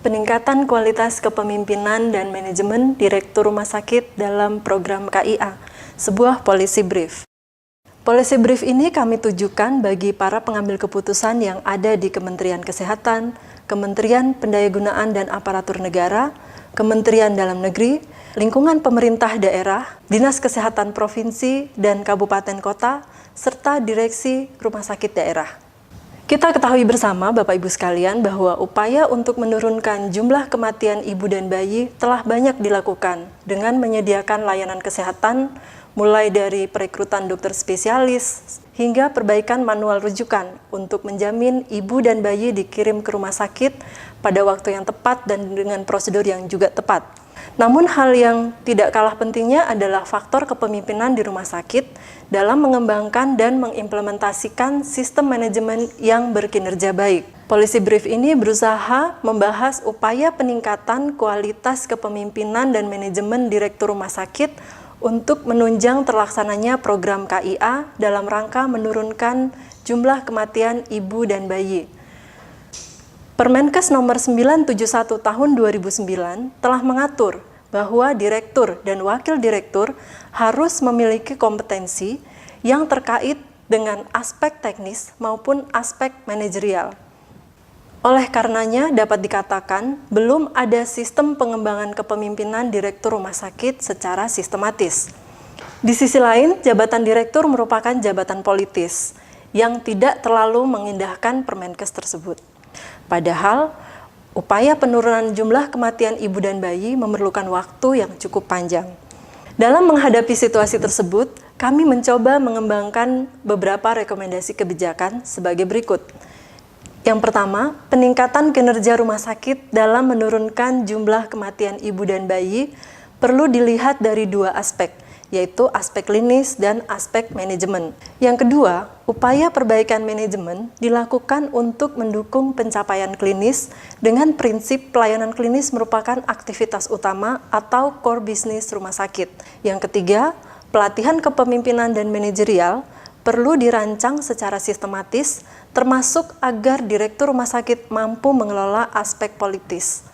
peningkatan kualitas kepemimpinan dan manajemen Direktur Rumah Sakit dalam program KIA, sebuah policy brief. Policy brief ini kami tujukan bagi para pengambil keputusan yang ada di Kementerian Kesehatan, Kementerian Pendayagunaan dan Aparatur Negara, Kementerian Dalam Negeri, lingkungan pemerintah daerah, Dinas Kesehatan Provinsi dan Kabupaten Kota, serta Direksi Rumah Sakit Daerah. Kita ketahui bersama Bapak Ibu sekalian bahwa upaya untuk menurunkan jumlah kematian ibu dan bayi telah banyak dilakukan dengan menyediakan layanan kesehatan mulai dari perekrutan dokter spesialis hingga perbaikan manual rujukan untuk menjamin ibu dan bayi dikirim ke rumah sakit pada waktu yang tepat dan dengan prosedur yang juga tepat. Namun hal yang tidak kalah pentingnya adalah faktor kepemimpinan di rumah sakit dalam mengembangkan dan mengimplementasikan sistem manajemen yang berkinerja baik. Policy brief ini berusaha membahas upaya peningkatan kualitas kepemimpinan dan manajemen Direktur Rumah Sakit untuk menunjang terlaksananya program KIA dalam rangka menurunkan jumlah kematian ibu dan bayi. Permenkes nomor 971 tahun 2009 telah mengatur bahwa direktur dan wakil direktur harus memiliki kompetensi yang terkait dengan aspek teknis maupun aspek manajerial. Oleh karenanya dapat dikatakan belum ada sistem pengembangan kepemimpinan direktur rumah sakit secara sistematis. Di sisi lain, jabatan direktur merupakan jabatan politis yang tidak terlalu mengindahkan Permenkes tersebut. Padahal, upaya penurunan jumlah kematian ibu dan bayi memerlukan waktu yang cukup panjang. Dalam menghadapi situasi tersebut, kami mencoba mengembangkan beberapa rekomendasi kebijakan sebagai berikut. Yang pertama, peningkatan kinerja rumah sakit dalam menurunkan jumlah kematian ibu dan bayi perlu dilihat dari dua aspek, yaitu aspek klinis dan aspek manajemen. Yang kedua, upaya perbaikan manajemen dilakukan untuk mendukung pencapaian klinis dengan prinsip pelayanan klinis merupakan aktivitas utama atau core business rumah sakit. Yang ketiga, pelatihan kepemimpinan dan manajerial perlu dirancang secara sistematis, termasuk agar direktur rumah sakit mampu mengelola aspek politis.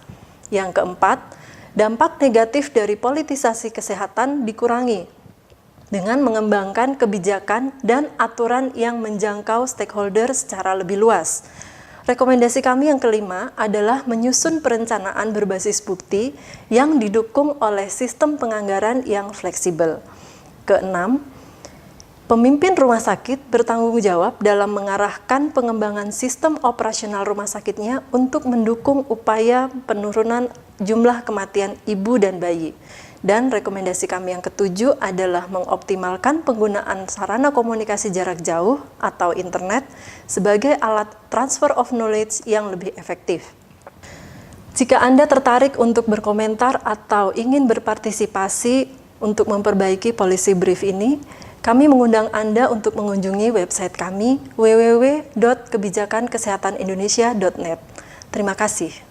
Yang keempat, dampak negatif dari politisasi kesehatan dikurangi dengan mengembangkan kebijakan dan aturan yang menjangkau stakeholder secara lebih luas. Rekomendasi kami yang kelima adalah menyusun perencanaan berbasis bukti yang didukung oleh sistem penganggaran yang fleksibel. Keenam, pemimpin rumah sakit bertanggung jawab dalam mengarahkan pengembangan sistem operasional rumah sakitnya untuk mendukung upaya penurunan jumlah kematian ibu dan bayi. Dan rekomendasi kami yang ketujuh adalah mengoptimalkan penggunaan sarana komunikasi jarak jauh atau internet sebagai alat transfer of knowledge yang lebih efektif. Jika Anda tertarik untuk berkomentar atau ingin berpartisipasi untuk memperbaiki policy brief ini, kami mengundang Anda untuk mengunjungi website kami www.kebijakankesehatanIndonesia.net. Terima kasih.